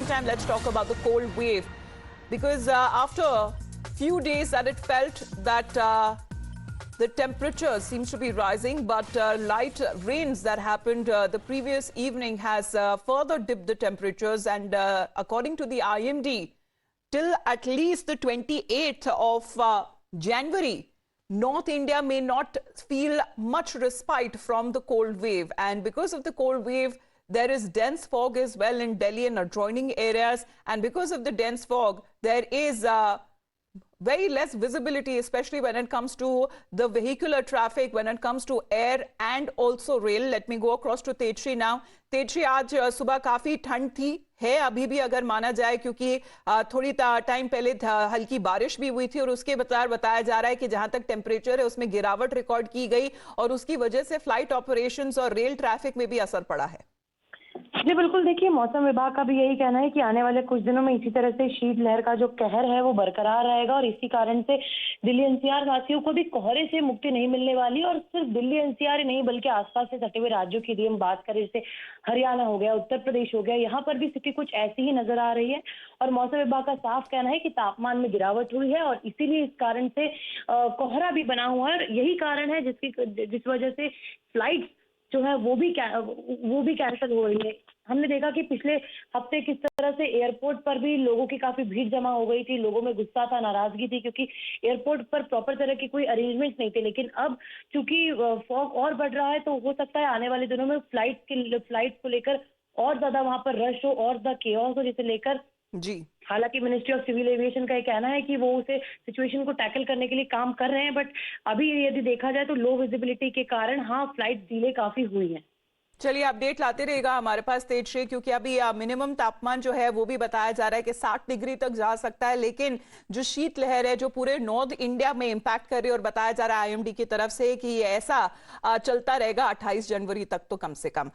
time, let's talk about the cold wave. Because after a few days that it felt that the temperature seems to be rising, but light rains that happened the previous evening has further dipped the temperatures. And according to the IMD, till at least the 28th of January, North India may not feel much respite from the cold wave. And because of the cold wave, there is dense fog as well in Delhi and adjoining areas. And because of the dense fog, there is very less visibility, especially when it comes to the vehicular traffic, when it comes to air and also rail. Let me go across to Tejshri now. Tejshri, आज सुबह काफी ठंड थी, है अभी भी अगर माना जाए, क्योंकि थोड़ी टाइम पहले हल्की बारिश भी हुई थी और उसके बताया जा रहा है कि जहां तक टेम्परेचर है उसमें गिरावट रिकॉर्ड की गई और उसकी वजह से फ्लाइट ऑपरेशंस और रेल ट्रैफिक में भी असर पड़ा है। जी बिल्कुल, देखिए मौसम विभाग का भी यही कहना है कि आने वाले कुछ दिनों में इसी तरह से शीतलहर का जो कहर है वो बरकरार रहेगा और इसी कारण से दिल्ली एनसीआर वासियों को भी कोहरे से मुक्ति नहीं मिलने वाली। और सिर्फ दिल्ली एनसीआर ही नहीं बल्कि आसपास से सटे हुए राज्यों की यदि हम बात करें, जैसे हरियाणा हो गया, उत्तर प्रदेश हो गया, यहाँ पर भी स्थिति कुछ ऐसी ही नजर आ रही है। और मौसम विभाग का साफ कहना है कि तापमान में गिरावट हुई है और इसीलिए इस कारण से कोहरा भी बना हुआ है और यही कारण है जिस वजह से फ्लाइट जो है वो भी कैंसिल हो रही है। हमने देखा कि पिछले हफ्ते किस तरह से एयरपोर्ट पर भी लोगों की काफी भीड़ जमा हो गई थी, लोगों में गुस्सा था, नाराजगी थी, क्योंकि एयरपोर्ट पर प्रॉपर तरह की कोई अरेंजमेंट नहीं थे। लेकिन अब चूंकि फॉग और बढ़ रहा है तो हो सकता है आने वाले दिनों में फ्लाइट को लेकर और ज्यादा वहां पर रश हो और ज्यादा केओस हो, जिसे लेकर जी हालांकि मिनिस्ट्री ऑफ सिविल एविएशन का ये कहना है कि वो उसे सिचुएशन को टैकल करने के लिए काम कर रहे हैं, बट अभी यदि देखा जाए तो लो विजिबिलिटी के कारण हाँ फ्लाइट डिले काफी हुई है। चलिए अपडेट लाते रहेगा हमारे पास तेजश्री, क्योंकि अभी मिनिमम तापमान जो है वो भी बताया जा रहा है कि 60 डिग्री तक जा सकता है। लेकिन जो शीतलहर है जो पूरे नॉर्थ इंडिया में इंपैक्ट कर रही है और बताया जा रहा है आईएमडी की तरफ से कि ये ऐसा चलता रहेगा 28 जनवरी तक तो कम से कम।